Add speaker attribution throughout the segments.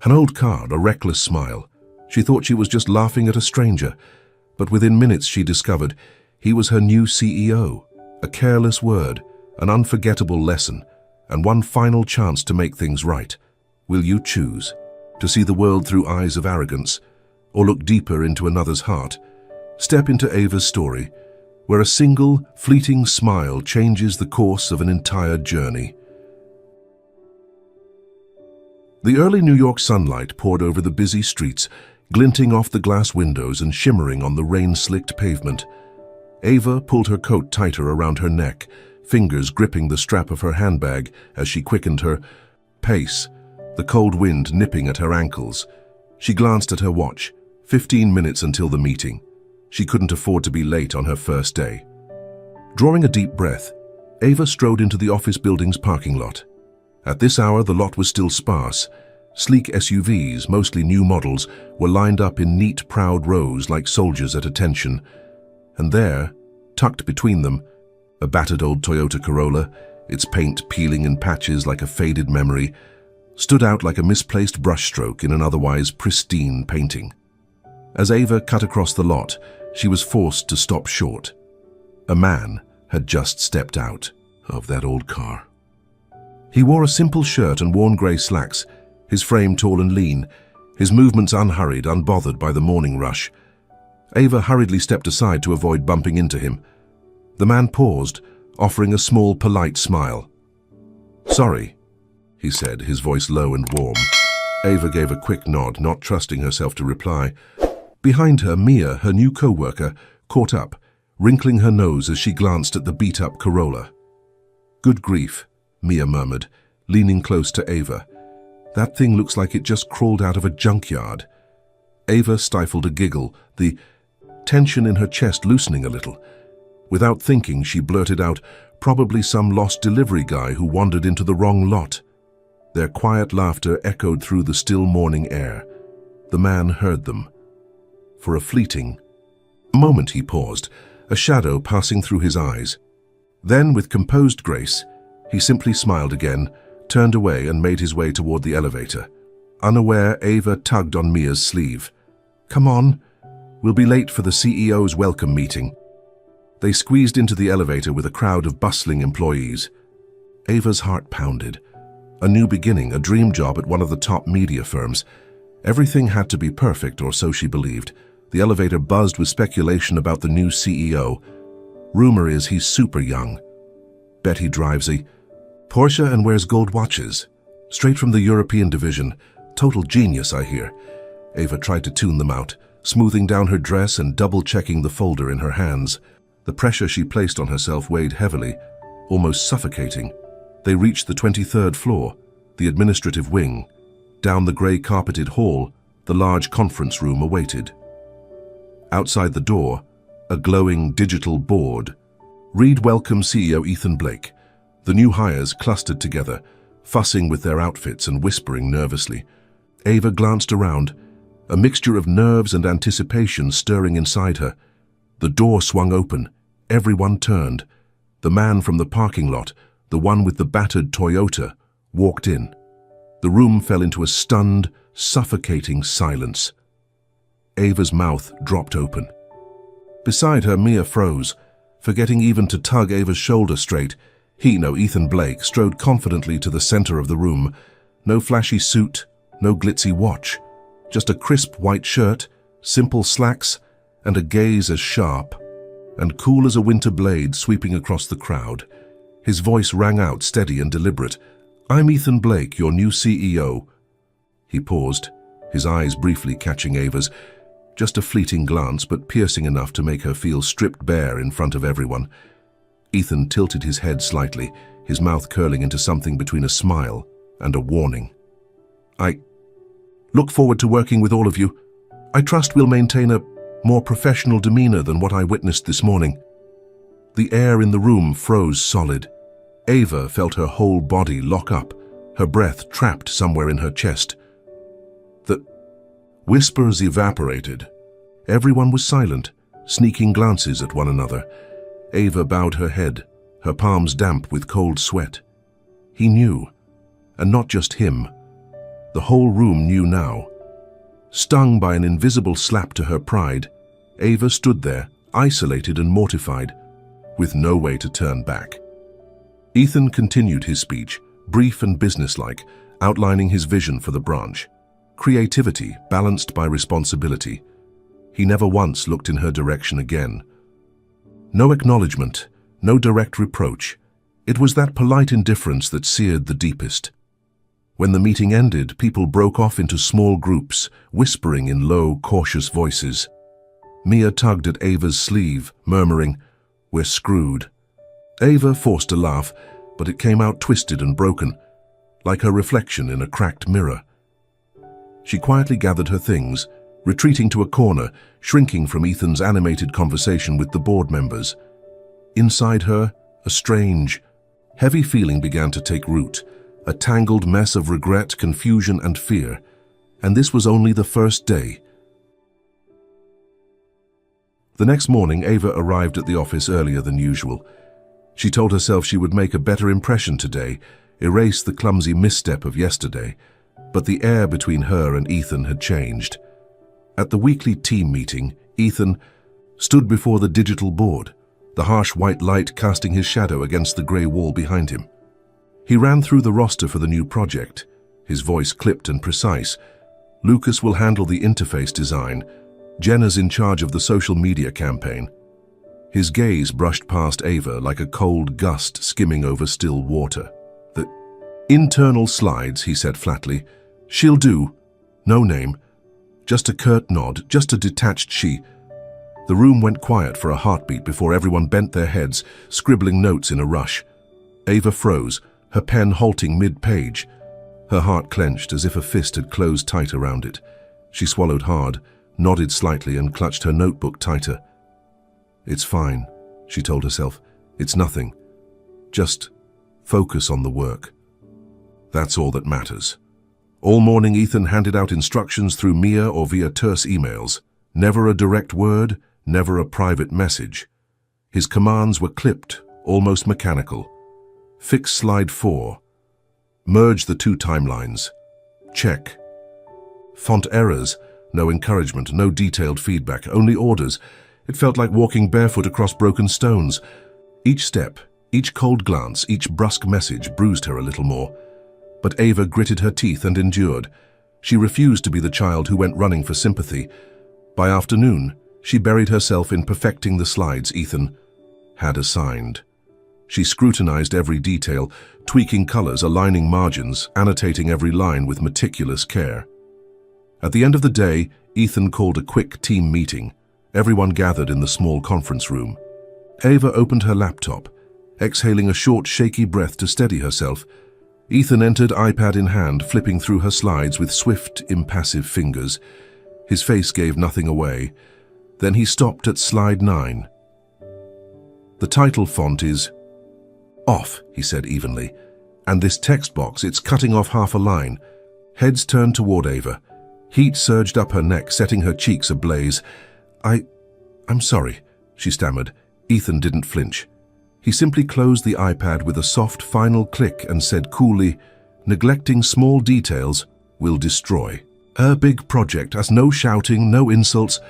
Speaker 1: An old card, a reckless smile. She thought she was just laughing at a stranger, but within minutes she discovered he was her new CEO. A careless word, an unforgettable lesson, and one final chance to make things right. Will you choose to see the world through eyes of arrogance, or look deeper into another's heart? Step into Ava's story, where a single, fleeting smile changes the course of an entire journey. The early New York sunlight poured over the busy streets, glinting off the glass windows and shimmering on the rain-slicked pavement. Ava pulled her coat tighter around her neck, fingers gripping the strap of her handbag as she quickened her pace, the cold wind nipping at her ankles. She glanced at her watch. 15 minutes until the meeting. She couldn't afford to be late on her first day. Drawing a deep breath, Ava strode into the office building's parking lot. At this hour, the lot was still sparse. Sleek SUVs, mostly new models, were lined up in neat, proud rows like soldiers at attention. And there, tucked between them, a battered old Toyota Corolla, its paint peeling in patches like a faded memory, stood out like a misplaced brushstroke in an otherwise pristine painting. As Ava cut across the lot, she was forced to stop short. A man had just stepped out of that old car. He wore a simple shirt and worn grey slacks, his frame tall and lean, his movements unhurried, unbothered by the morning rush. Ava hurriedly stepped aside to avoid bumping into him. The man paused, offering a small, polite smile. "Sorry," he said, his voice low and warm. Ava gave a quick nod, not trusting herself to reply. Behind her, Mia, her new co-worker, caught up, wrinkling her nose as she glanced at the beat-up Corolla. "Good grief," Mia murmured, leaning close to Ava. "That thing looks like it just crawled out of a junkyard." Ava stifled a giggle, the tension in her chest loosening a little. Without thinking, she blurted out, "Probably some lost delivery guy who wandered into the wrong lot." Their quiet laughter echoed through the still morning air. The man heard them. For a fleeting moment he paused, a shadow passing through his eyes. Then, with composed grace, he simply smiled again, turned away and made his way toward the elevator. Unaware, Ava tugged on Mia's sleeve. "Come on, we'll be late for the CEO's welcome meeting." They squeezed into the elevator with a crowd of bustling employees. Ava's heart pounded. A new beginning, a dream job at one of the top media firms. Everything had to be perfect, or so she believed. The elevator buzzed with speculation about the new CEO. Rumor is he's super young. Bet he drives a Porsche and wears gold watches. Straight from the European division. Total genius, I hear. Ava tried to tune them out, smoothing down her dress and double-checking the folder in her hands. The pressure she placed on herself weighed heavily, almost suffocating. They reached the 23rd floor, the administrative wing. Down the grey-carpeted hall, the large conference room awaited. Outside the door, a glowing digital board. Read welcome CEO Ethan Blake. The new hires clustered together, fussing with their outfits and whispering nervously. Ava glanced around, a mixture of nerves and anticipation stirring inside her. The door swung open. Everyone turned. The man from the parking lot, the one with the battered Toyota, walked in. The room fell into a stunned, suffocating silence. Ava's mouth dropped open. Beside her, Mia froze, forgetting even to tug Ava's shoulder straight. Ethan Blake, strode confidently to the center of the room. No flashy suit, no glitzy watch. Just a crisp white shirt, simple slacks, and a gaze as sharp and cool as a winter blade sweeping across the crowd. His voice rang out, steady and deliberate. "I'm Ethan Blake, your new CEO." He paused, his eyes briefly catching Ava's. Just a fleeting glance, but piercing enough to make her feel stripped bare in front of everyone. Ethan tilted his head slightly, his mouth curling into something between a smile and a warning. "I look forward to working with all of you. I trust we'll maintain a more professional demeanor than what I witnessed this morning." The air in the room froze solid. Ava felt her whole body lock up, her breath trapped somewhere in her chest. The whispers evaporated. Everyone was silent, sneaking glances at one another. Ava bowed her head, her palms damp with cold sweat. He knew, and not just him. The whole room knew now. Stung by an invisible slap to her pride, Ava stood there, isolated and mortified, with no way to turn back. Ethan continued his speech, brief and businesslike, outlining his vision for the branch. Creativity balanced by responsibility. He never once looked in her direction again. No acknowledgement, no direct reproach. It was that polite indifference that seared the deepest. When the meeting ended, people broke off into small groups, whispering in low, cautious voices. Mia tugged at Ava's sleeve, murmuring, "We're screwed." Ava forced a laugh, but it came out twisted and broken, like her reflection in a cracked mirror. She quietly gathered her things, retreating to a corner, shrinking from Ethan's animated conversation with the board members. Inside her, a strange, heavy feeling began to take root, a tangled mess of regret, confusion, and fear. And this was only the first day. The next morning, Ava arrived at the office earlier than usual. She told herself she would make a better impression today, erase the clumsy misstep of yesterday, but the air between her and Ethan had changed. At the weekly team meeting, Ethan stood before the digital board, the harsh white light casting his shadow against the grey wall behind him. He ran through the roster for the new project, his voice clipped and precise. Lucas will handle the interface design. Jenna's in charge of the social media campaign. His gaze brushed past Ava like a cold gust skimming over still water. "The internal slides," he said flatly. "She'll do. No name. Just a curt nod, just a detached she." The room went quiet for a heartbeat before everyone bent their heads, scribbling notes in a rush. Ava froze, her pen halting mid-page. Her heart clenched as if a fist had closed tight around it. She swallowed hard, nodded slightly, and clutched her notebook tighter. "It's fine," she told herself. "It's nothing. Just focus on the work. That's all that matters." All morning, Ethan handed out instructions through Mia or via terse emails. Never a direct word, never a private message. His commands were clipped, almost mechanical. Fix slide 4. Merge the 2 timelines. Check. Font errors, no encouragement, no detailed feedback, only orders. It felt like walking barefoot across broken stones. Each step, each cold glance, each brusque message bruised her a little more. But Ava gritted her teeth and endured. She refused to be the child who went running for sympathy. By afternoon, she buried herself in perfecting the slides Ethan had assigned. She scrutinized every detail, tweaking colors, aligning margins, annotating every line with meticulous care. At the end of the day, Ethan called a quick team meeting. Everyone gathered in the small conference room. Ava opened her laptop, exhaling a short, shaky breath to steady herself. Ethan entered, iPad in hand, flipping through her slides with swift, impassive fingers. His face gave nothing away. Then he stopped at slide 9. "The title font is off," he said evenly. "And this text box, it's cutting off half a line." Heads turned toward Ava. Heat surged up her neck, setting her cheeks ablaze. I'm sorry," she stammered. Ethan didn't flinch. He simply closed the iPad with a soft final click and said coolly, "Neglecting small details will destroy. A big project has no shouting, no insults,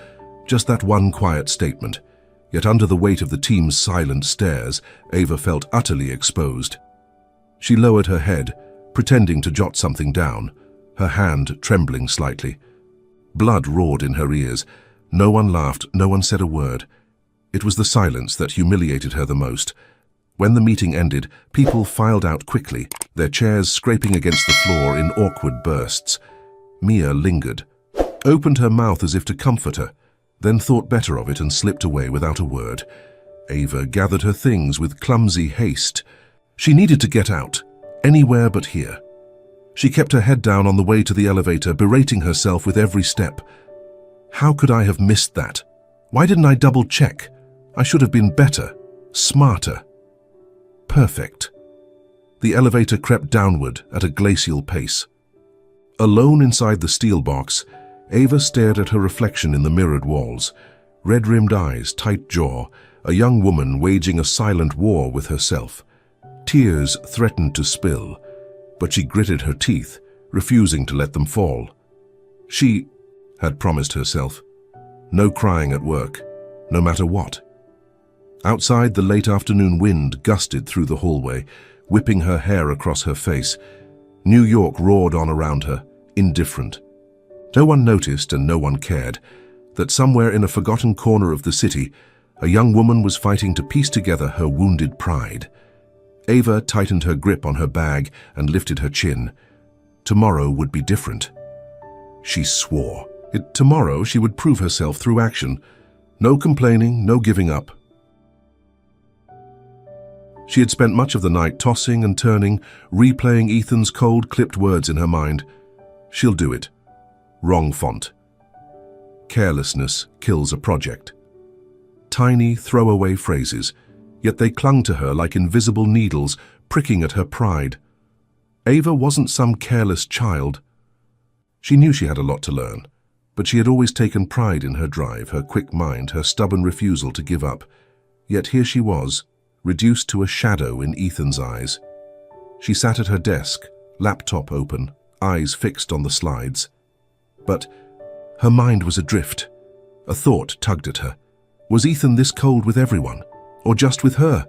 Speaker 1: just that one quiet statement." Yet under the weight of the team's silent stares, Ava felt utterly exposed. She lowered her head, pretending to jot something down, her hand trembling slightly. Blood roared in her ears. No one laughed, no one said a word. It was the silence that humiliated her the most. When the meeting ended, people filed out quickly, their chairs scraping against the floor in awkward bursts. Mia lingered, opened her mouth as if to comfort her, then thought better of it and slipped away without a word. Ava gathered her things with clumsy haste. She needed to get out, anywhere but here. She kept her head down on the way to the elevator, berating herself with every step. How could I have missed that? Why didn't I double-check? I should have been better, smarter. Perfect. The elevator crept downward at a glacial pace. Alone inside the steel box, Ava stared at her reflection in the mirrored walls. Red-rimmed eyes, tight jaw, a young woman waging a silent war with herself. Tears threatened to spill, but she gritted her teeth, refusing to let them fall. She had promised herself. No crying at work, no matter what. Outside, the late afternoon wind gusted through the hallway, whipping her hair across her face. New York roared on around her, indifferent. No one noticed and no one cared that somewhere in a forgotten corner of the city, a young woman was fighting to piece together her wounded pride. Ava tightened her grip on her bag and lifted her chin. Tomorrow would be different. She swore. Tomorrow she would prove herself through action. No complaining, no giving up. She had spent much of the night tossing and turning, replaying Ethan's cold, clipped words in her mind. She'll do it. Wrong font. Carelessness kills a project. Tiny, throwaway phrases, yet they clung to her like invisible needles, pricking at her pride. Ava wasn't some careless child. She knew she had a lot to learn, but she had always taken pride in her drive, her quick mind, her stubborn refusal to give up. Yet here she was, reduced to a shadow in Ethan's eyes. She sat at her desk, laptop open, eyes fixed on the slides. But her mind was adrift. A thought tugged at her. Was Ethan this cold with everyone, or just with her?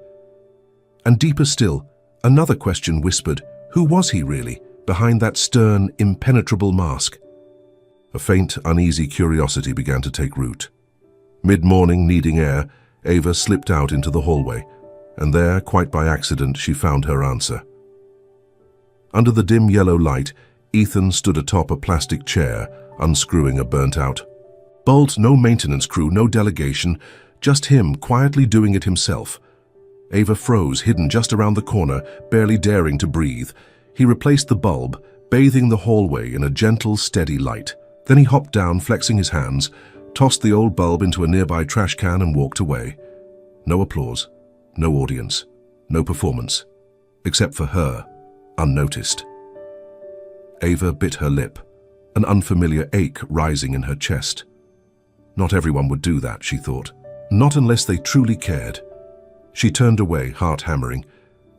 Speaker 1: And deeper still, another question whispered, who was he really, behind that stern, impenetrable mask? A faint, uneasy curiosity began to take root. Mid-morning, needing air, Ava slipped out into the hallway, and there, quite by accident, she found her answer. Under the dim yellow light, Ethan stood atop a plastic chair, unscrewing a burnt-out bolt. No maintenance crew, no delegation, just him quietly doing it himself. Ava froze, hidden just around the corner, barely daring to breathe. He replaced the bulb, bathing the hallway in a gentle, steady light. Then he hopped down, flexing his hands, tossed the old bulb into a nearby trash can and walked away. No applause, no audience, no performance, except for her, unnoticed. Ava bit her lip, an unfamiliar ache rising in her chest. Not everyone would do that, she thought. Not unless they truly cared. She turned away, heart hammering.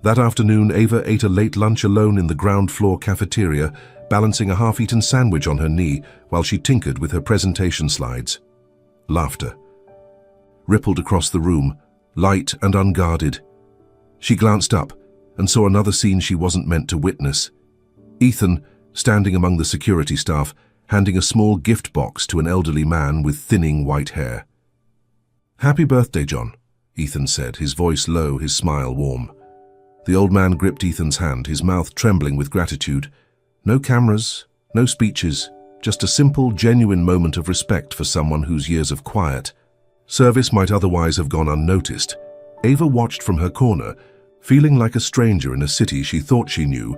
Speaker 1: That afternoon, Ava ate a late lunch alone in the ground floor cafeteria, balancing a half-eaten sandwich on her knee while she tinkered with her presentation slides. Laughter rippled across the room, light and unguarded. She glanced up and saw another scene she wasn't meant to witness. Ethan, standing among the security staff, handing a small gift box to an elderly man with thinning white hair. "Happy birthday, John," Ethan said, his voice low, his smile warm. The old man gripped Ethan's hand, his mouth trembling with gratitude. No cameras, no speeches, just a simple, genuine moment of respect for someone whose years of quiet service might otherwise have gone unnoticed. Ava watched from her corner, feeling like a stranger in a city she thought she knew.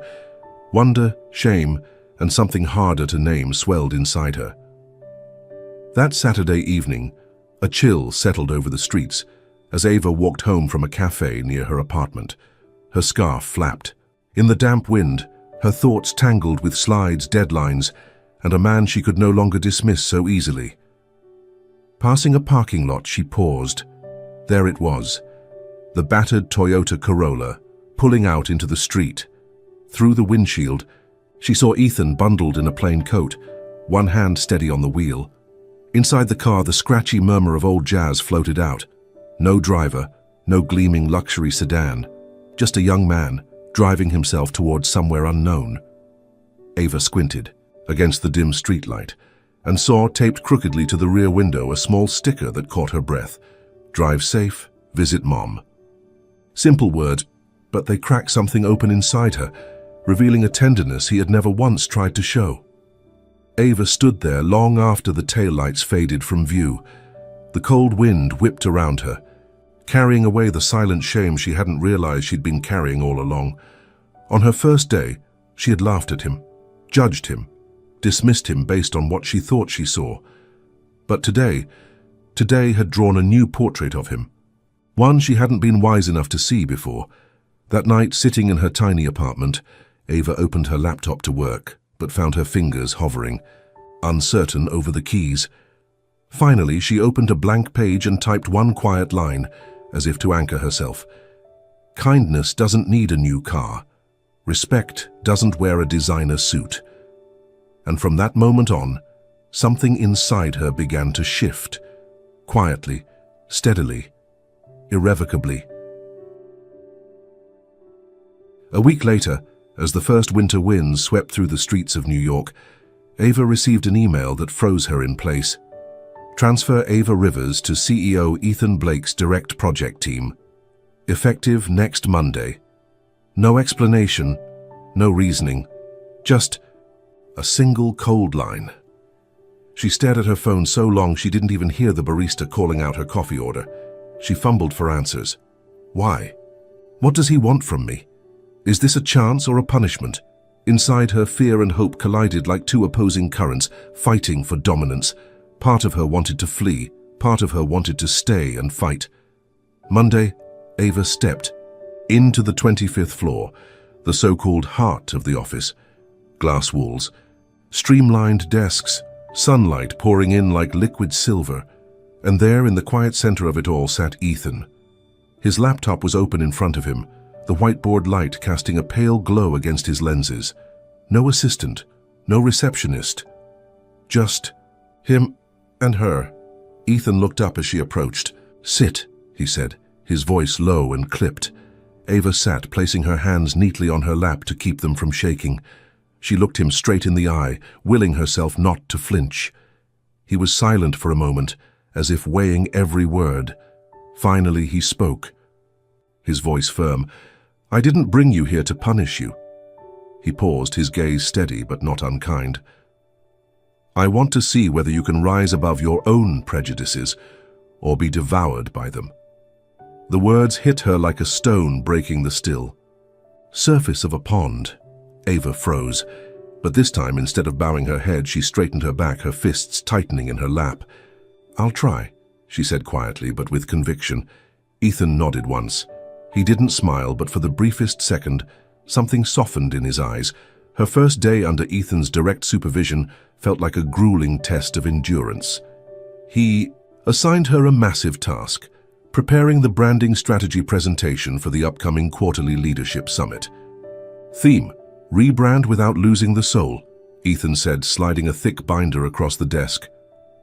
Speaker 1: Wonder, shame, and something harder to name swelled inside her. That Saturday evening, a chill settled over the streets as Ava walked home from a cafe near her apartment. Her scarf flapped. In the damp wind, her thoughts tangled with slides, deadlines, and a man she could no longer dismiss so easily. Passing a parking lot, she paused. There it was, the battered Toyota Corolla, pulling out into the street. Through the windshield, she saw Ethan bundled in a plain coat, one hand steady on the wheel. Inside the car, the scratchy murmur of old jazz floated out. No driver, no gleaming luxury sedan, just a young man driving himself towards somewhere unknown. Ava squinted against the dim streetlight and saw, taped crookedly to the rear window, a small sticker that caught her breath. "Drive safe, visit Mom." Simple words, but they cracked something open inside her, revealing a tenderness he had never once tried to show. Ava stood there long after the taillights faded from view. The cold wind whipped around her, carrying away the silent shame she hadn't realized she'd been carrying all along. On her first day, she had laughed at him, judged him, dismissed him based on what she thought she saw. But today had drawn a new portrait of him, one she hadn't been wise enough to see before. That night, sitting in her tiny apartment, Ava opened her laptop to work, but found her fingers hovering, uncertain over the keys. Finally, she opened a blank page and typed one quiet line, as if to anchor herself. "Kindness doesn't need a new car. Respect doesn't wear a designer suit. And from that moment on, something inside her began to shift, quietly, steadily, irrevocably. A week later, as the first winter winds swept through the streets of New York, Ava received an email that froze her in place. Transfer Ava Rivers to CEO Ethan Blake's direct project team. Effective next Monday. No explanation, no reasoning, just a single cold line. She stared at her phone so long she didn't even hear the barista calling out her coffee order. She fumbled for answers. Why? What does he want from me? Is this a chance or a punishment? Inside her, fear and hope collided like two opposing currents, fighting for dominance. Part of her wanted to flee, part of her wanted to stay and fight. Monday, Ava stepped into the 25th floor, the so-called heart of the office. Glass walls, streamlined desks, sunlight pouring in like liquid silver. And there, in the quiet center of it all, sat Ethan. His laptop was open in front of him, the whiteboard light casting a pale glow against his lenses. No assistant, no receptionist. Just him and her. Ethan looked up as she approached. "Sit," he said, his voice low and clipped. Ava sat, placing her hands neatly on her lap to keep them from shaking. She looked him straight in the eye, willing herself not to flinch. He was silent for a moment, as if weighing every word. Finally, he spoke, his voice firm. "I didn't bring you here to punish you." He paused, his gaze steady but not unkind. "I want to see whether you can rise above your own prejudices or be devoured by them." The words hit her like a stone breaking the still. Surface of a pond. Ava froze, but this time, instead of bowing her head, she straightened her back, her fists tightening in her lap. "I'll try," she said quietly but with conviction. Ethan nodded once. He didn't smile, but for the briefest second, something softened in his eyes. Her first day under Ethan's direct supervision felt like a grueling test of endurance. He assigned her a massive task, preparing the branding strategy presentation for the upcoming quarterly leadership summit. Theme: rebrand without losing the soul, Ethan said, sliding a thick binder across the desk.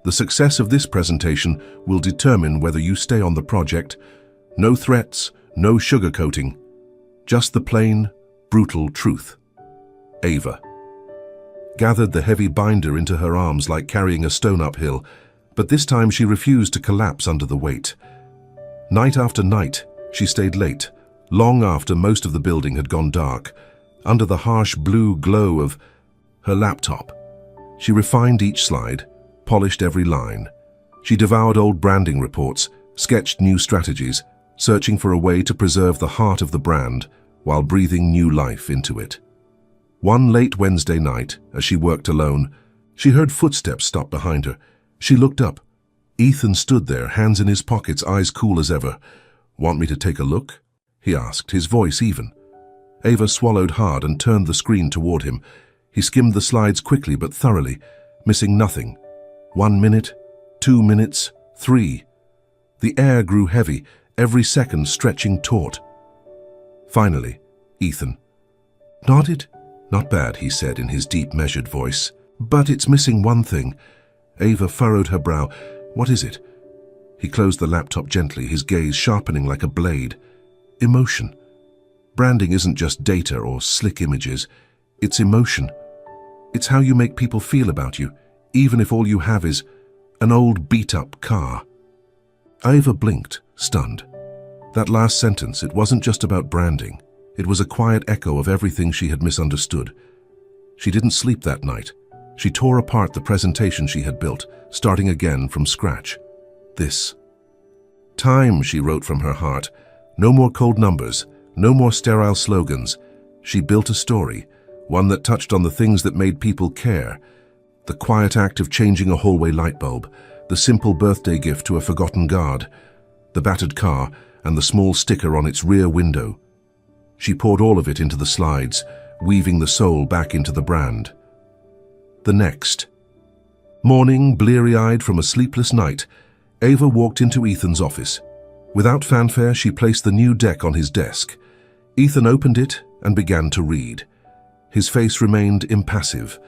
Speaker 1: The success of this presentation will determine whether you stay on the project. No threats, no sugarcoating, just the plain, brutal truth. Ava gathered the heavy binder into her arms like carrying a stone uphill, but this time she refused to collapse under the weight. Night after night, she stayed late, long after most of the building had gone dark, under the harsh blue glow of her laptop. She refined each slide, polished every line. She devoured old branding reports, sketched new strategies, searching for a way to preserve the heart of the brand while breathing new life into it. One late Wednesday night, as she worked alone, she heard footsteps stop behind her. She looked up. Ethan stood there, hands in his pockets, eyes cool as ever. "Want me to take a look?" he asked, his voice even. Ava swallowed hard and turned the screen toward him. He skimmed the slides quickly but thoroughly, missing nothing. 1 minute, 2 minutes, 3. The air grew heavy, every second stretching taut. Finally, Ethan nodded. "Not bad," he said in his deep, measured voice. "But it's missing one thing." Ava furrowed her brow. "What is it?" He closed the laptop gently, his gaze sharpening like a blade. "Emotion. Branding isn't just data or slick images. It's emotion. It's how you make people feel about you, even if all you have is an old beat-up car." Ava blinked, stunned. That last sentence, it wasn't just about branding. It was a quiet echo of everything she had misunderstood. She didn't sleep that night. She tore apart the presentation she had built, starting again from scratch. This time, she wrote from her heart. No more cold numbers, no more sterile slogans. She built a story, one that touched on the things that made people care. The quiet act of changing a hallway light bulb, the simple birthday gift to a forgotten guard, the battered car, and the small sticker on its rear window. She poured all of it into the slides, weaving the soul back into the brand. The next morning, bleary-eyed from a sleepless night, Ava walked into Ethan's office. Without fanfare, she placed the new deck on his desk. Ethan opened it and began to read. His face remained impassive.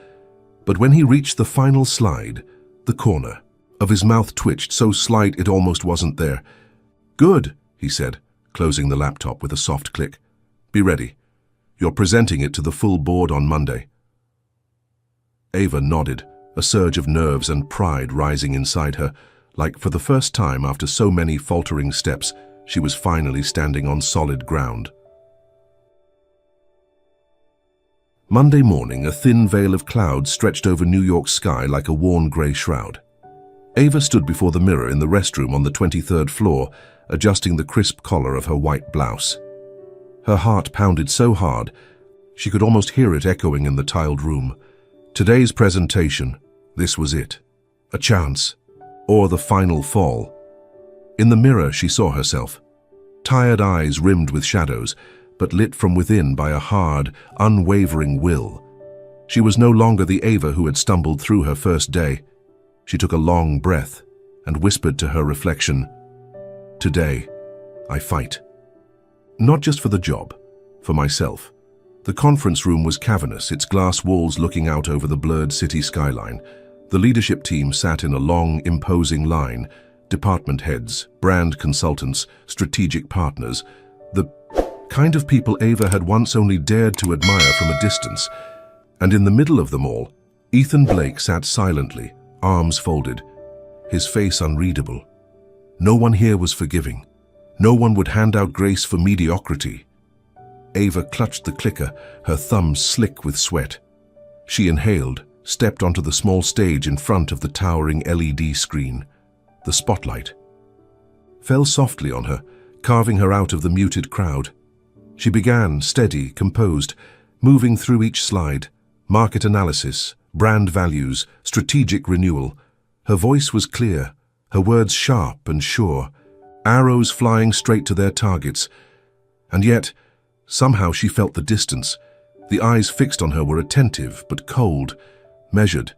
Speaker 1: But when he reached the final slide, the corner of his mouth twitched so slight it almost wasn't there. "Good," he said, closing the laptop with a soft click. "Be ready. You're presenting it to the full board on Monday." Ava nodded, a surge of nerves and pride rising inside her, like for the first time after so many faltering steps, she was finally standing on solid ground. Monday morning, a thin veil of cloud stretched over New York's sky like a worn grey shroud. Ava stood before the mirror in the restroom on the 23rd floor, adjusting the crisp collar of her white blouse. Her heart pounded so hard, she could almost hear it echoing in the tiled room. Today's presentation, this was it. A chance, or the final fall. In the mirror, she saw herself. Tired eyes rimmed with shadows, but lit from within by a hard, unwavering will. She was no longer the Ava who had stumbled through her first day. She took a long breath and whispered to her reflection, "Today, I fight. Not just for the job, for myself." The conference room was cavernous, its glass walls looking out over the blurred city skyline. The leadership team sat in a long, imposing line, department heads, brand consultants, strategic partners, the kind of people Ava had once only dared to admire from a distance. And in the middle of them all, Ethan Blake sat silently, arms folded, his face unreadable. No one here was forgiving. No one would hand out grace for mediocrity. Ava clutched the clicker, her thumbs slick with sweat. She inhaled, stepped onto the small stage in front of the towering LED screen. The spotlight fell softly on her, carving her out of the muted crowd. She began, steady, composed, moving through each slide, market analysis, brand values, strategic renewal. Her voice was clear, her words sharp and sure, arrows flying straight to their targets. And yet, somehow she felt the distance. The eyes fixed on her were attentive but cold, measured.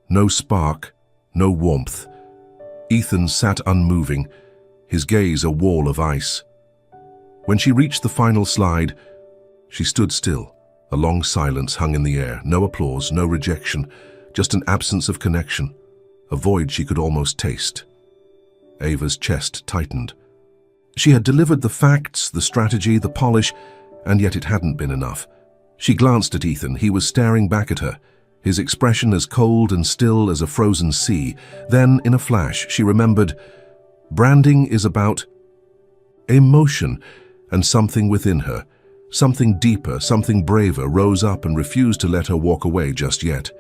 Speaker 1: No spark, no warmth. Ethan sat unmoving, his gaze a wall of ice. When she reached the final slide, she stood still. A long silence hung in the air, no applause, no rejection, just an absence of connection, a void she could almost taste. Ava's chest tightened. She had delivered the facts, the strategy, the polish, and yet it hadn't been enough. She glanced at Ethan. He was staring back at her, his expression as cold and still as a frozen sea. Then, in a flash, she remembered, branding is about emotion, and something within her, something deeper, something braver, rose up and refused to let her walk away just yet.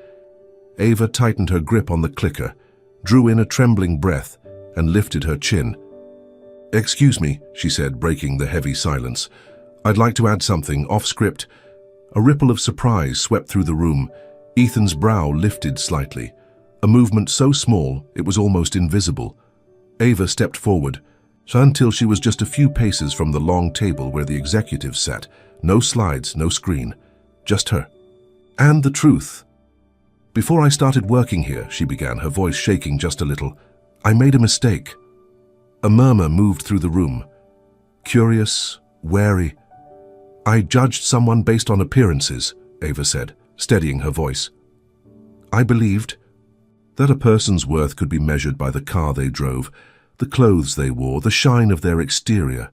Speaker 1: Ava tightened her grip on the clicker, drew in a trembling breath, and lifted her chin. "Excuse me," she said, breaking the heavy silence. "I'd like to add something, off script." A ripple of surprise swept through the room. Ethan's brow lifted slightly, a movement so small it was almost invisible. Ava stepped forward, until she was just a few paces from the long table where the executives sat. No slides, no screen, just her. "And the truth. Before I started working here," she began, her voice shaking just a little, "I made a mistake." A murmur moved through the room. Curious, wary. "I judged someone based on appearances," Ava said, steadying her voice. "I believed that a person's worth could be measured by the car they drove, the clothes they wore, the shine of their exterior."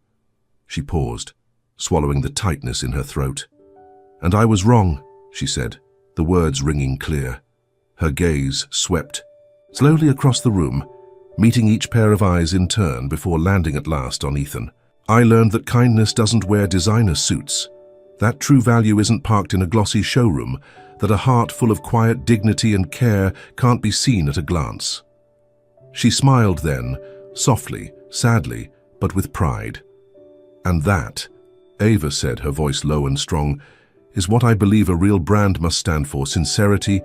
Speaker 1: She paused, swallowing the tightness in her throat. "And I was wrong," she said, the words ringing clear. Her gaze swept slowly across the room, meeting each pair of eyes in turn before landing at last on Ethan. "I learned that kindness doesn't wear designer suits, that true value isn't parked in a glossy showroom, that a heart full of quiet dignity and care can't be seen at a glance." She smiled then, softly, sadly, but with pride. "And that," Ava said, her voice low and strong, "is what I believe a real brand must stand for: sincerity,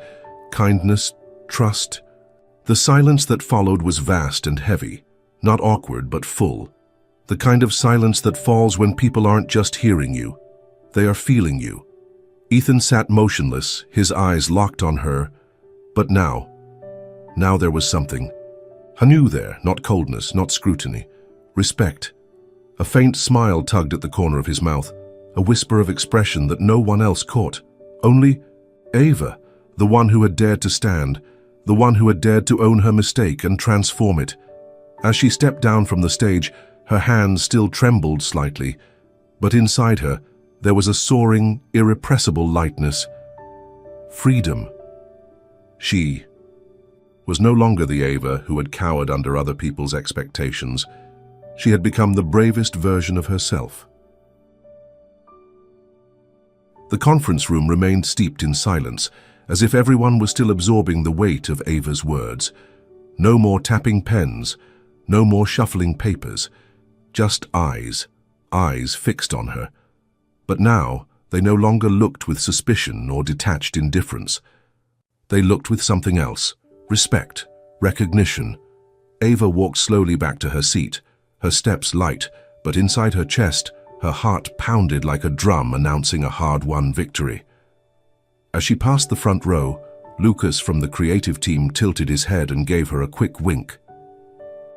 Speaker 1: kindness, trust." The silence that followed was vast and heavy, not awkward but full. The kind of silence that falls when people aren't just hearing you, they are feeling you. Ethan sat motionless, his eyes locked on her, but now there was something. Anew there, not coldness, not scrutiny, respect. A faint smile tugged at the corner of his mouth, a whisper of expression that no one else caught. Only Ava, The one who had dared to stand, the one who had dared to own her mistake and transform it. As she stepped down from the stage, her hands still trembled slightly, but inside her, there was a soaring, irrepressible lightness. Freedom. She was no longer the Ava who had cowered under other people's expectations. She had become the bravest version of herself. The conference room remained steeped in silence, as if everyone was still absorbing the weight of Ava's words. No more tapping pens, no more shuffling papers, just eyes fixed on her. But now, they no longer looked with suspicion or detached indifference. They looked with something else: respect, recognition. Ava walked slowly back to her seat, her steps light, but inside her chest, her heart pounded like a drum announcing a hard-won victory. As she passed the front row, Lucas from the creative team tilted his head and gave her a quick wink.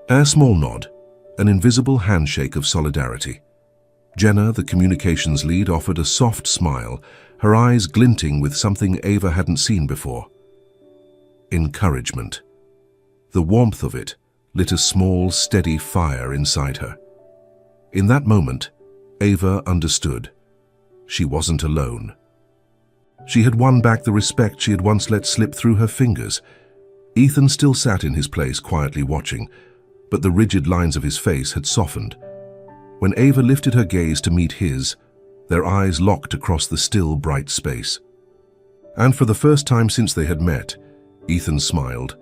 Speaker 1: A small nod, an invisible handshake of solidarity. Jenna, the communications lead, offered a soft smile, her eyes glinting with something Ava hadn't seen before. Encouragement. The warmth of it lit a small, steady fire inside her. In that moment, Ava understood. She wasn't alone. She had won back the respect she had once let slip through her fingers. Ethan still sat in his place quietly watching, but the rigid lines of his face had softened. When Ava lifted her gaze to meet his, their eyes locked across the still, bright space. And for the first time since they had met, Ethan smiled.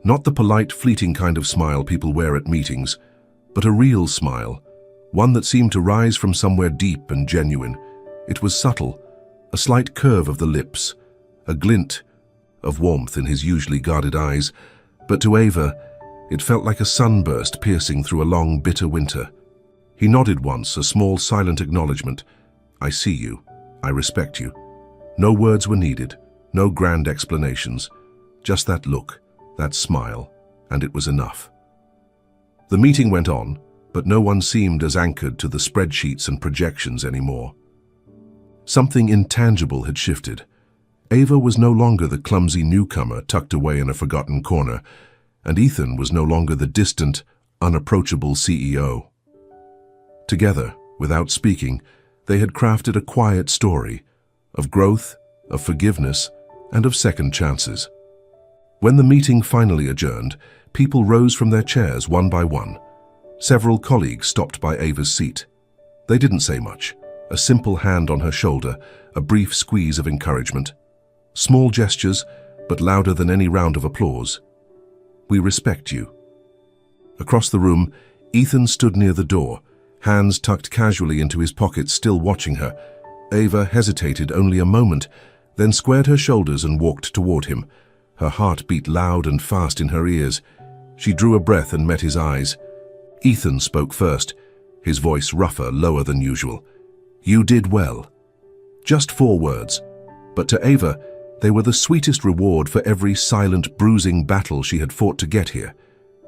Speaker 1: Not the polite, fleeting kind of smile people wear at meetings, but a real smile, one that seemed to rise from somewhere deep and genuine. It was subtle, a slight curve of the lips, a glint of warmth in his usually guarded eyes, but to Ava, it felt like a sunburst piercing through a long, bitter winter. He nodded once, a small, silent acknowledgement. I see you. I respect you. No words were needed, no grand explanations. Just that look, that smile, and it was enough. The meeting went on, but no one seemed as anchored to the spreadsheets and projections anymore. Something intangible had shifted. Ava was no longer the clumsy newcomer tucked away in a forgotten corner, and Ethan was no longer the distant, unapproachable CEO. Together, without speaking, they had crafted a quiet story of growth, of forgiveness, and of second chances. When the meeting finally adjourned, people rose from their chairs one by one. Several colleagues stopped by Ava's seat. They didn't say much. A simple hand on her shoulder, a brief squeeze of encouragement. Small gestures, but louder than any round of applause. We respect you. Across the room, Ethan stood near the door, hands tucked casually into his pockets, still watching her. Ava hesitated only a moment, then squared her shoulders and walked toward him. Her heart beat loud and fast in her ears. She drew a breath and met his eyes. Ethan spoke first, his voice rougher, lower than usual. You did well. Just 4 words, but to Ava, they were the sweetest reward for every silent, bruising battle she had fought to get here.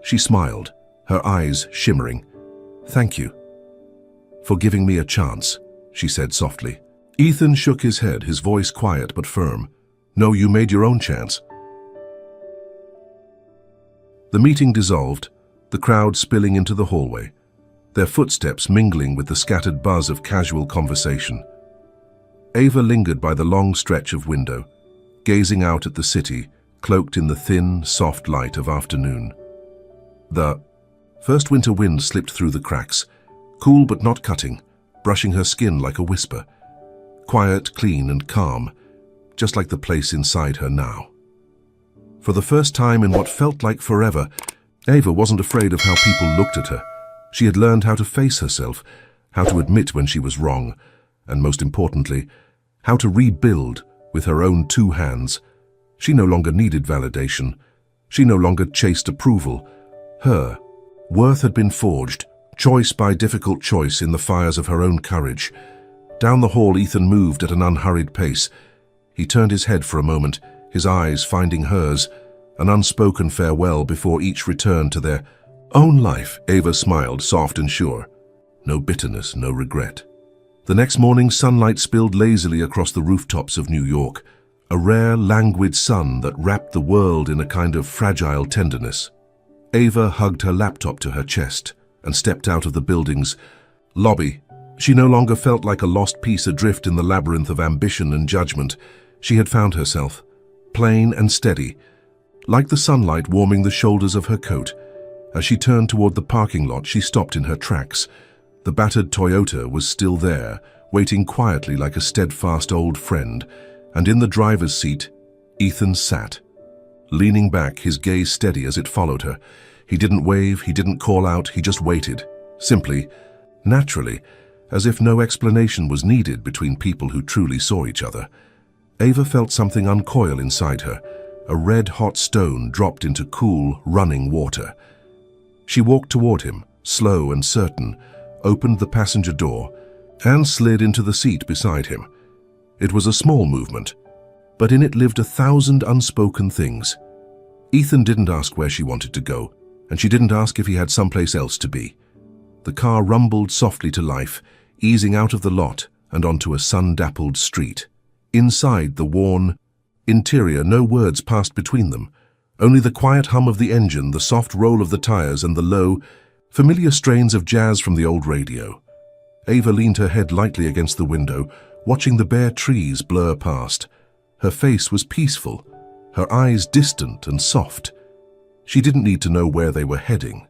Speaker 1: She smiled, her eyes shimmering. Thank you. For giving me a chance, she said softly. Ethan shook his head, his voice quiet but firm. No, you made your own chance. The meeting dissolved, the crowd spilling into the hallway, their footsteps mingling with the scattered buzz of casual conversation. Ava lingered by the long stretch of window, gazing out at the city, cloaked in the thin, soft light of afternoon. The first winter wind slipped through the cracks, cool but not cutting, brushing her skin like a whisper. Quiet, clean, and calm, just like the place inside her now. For the first time in what felt like forever, Ava wasn't afraid of how people looked at her. She had learned how to face herself, how to admit when she was wrong, and most importantly, how to rebuild with her own 2 hands. She no longer needed validation. She no longer chased approval. Her worth had been forged, choice by difficult choice, in the fires of her own courage. Down the hall, Ethan moved at an unhurried pace. He turned his head for a moment, his eyes finding hers, an unspoken farewell before each returned to their own life. Ava smiled, soft and sure. No bitterness, no regret. The next morning, sunlight spilled lazily across the rooftops of New York. a rare, languid sun that wrapped the world in a kind of fragile tenderness. Ava hugged her laptop to her chest and stepped out of the building's lobby. She no longer felt like a lost piece adrift in the labyrinth of ambition and judgment. She had found herself, plain and steady, like the sunlight warming the shoulders of her coat. As she turned toward the parking lot, she stopped in her tracks. The battered Toyota was still there, waiting quietly like a steadfast old friend, and in the driver's seat, Ethan sat, leaning back, his gaze steady as it followed her. He didn't wave, he didn't call out, he just waited, simply, naturally, as if no explanation was needed between people who truly saw each other. Ava felt something uncoil inside her, a red-hot stone dropped into cool, running water. She walked toward him, slow and certain, opened the passenger door, and slid into the seat beside him. It was a small movement, but in it lived 1,000 unspoken things. Ethan didn't ask where she wanted to go, and she didn't ask if he had someplace else to be. The car rumbled softly to life, easing out of the lot and onto a sun-dappled street. Inside the worn interior, no words passed between them, only the quiet hum of the engine, the soft roll of the tires, and the low, familiar strains of jazz from the old radio. Ava leaned her head lightly against the window, watching the bare trees blur past. Her face was peaceful, her eyes distant and soft. She didn't need to know where they were heading.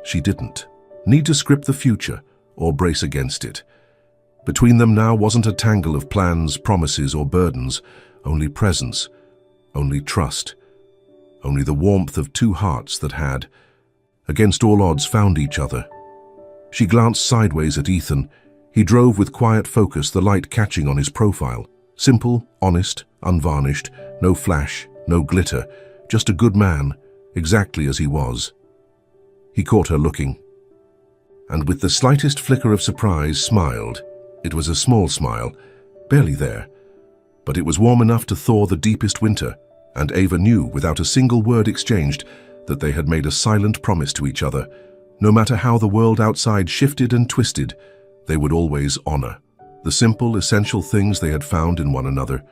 Speaker 1: She didn't need to script the future or brace against it. Between them now wasn't a tangle of plans, promises, or burdens, only presence, only trust, only the warmth of two hearts that had, against all odds, found each other. She glanced sideways at Ethan. He drove with quiet focus, the light catching on his profile. Simple, honest, unvarnished, no flash, no glitter, just a good man, exactly as he was. He caught her looking, and with the slightest flicker of surprise, smiled. It was a small smile, barely there, but it was warm enough to thaw the deepest winter, and Ava knew, without a single word exchanged, that they had made a silent promise to each other. No matter how the world outside shifted and twisted, they would always honor the simple, essential things they had found in one another.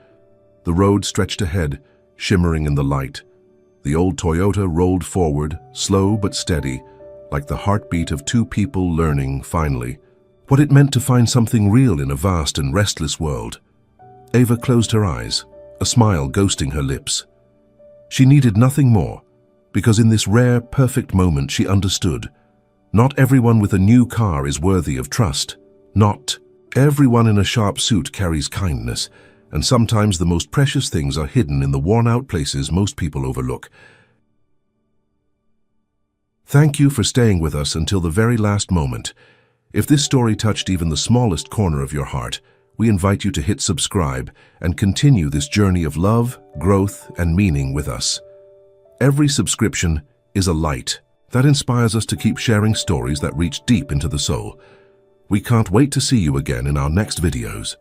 Speaker 1: The road stretched ahead, shimmering in the light. The old Toyota rolled forward, slow but steady, like the heartbeat of two people learning, finally, what it meant to find something real in a vast and restless world. Ava closed her eyes, a smile ghosting her lips. She needed nothing more, because in this rare, perfect moment she understood. Not everyone with a new car is worthy of trust. Not everyone in a sharp suit carries kindness, and sometimes the most precious things are hidden in the worn-out places most people overlook. Thank you for staying with us until the very last moment. If this story touched even the smallest corner of your heart, we invite you to hit subscribe and continue this journey of love, growth, and meaning with us. Every subscription is a light that inspires us to keep sharing stories that reach deep into the soul. We can't wait to see you again in our next videos.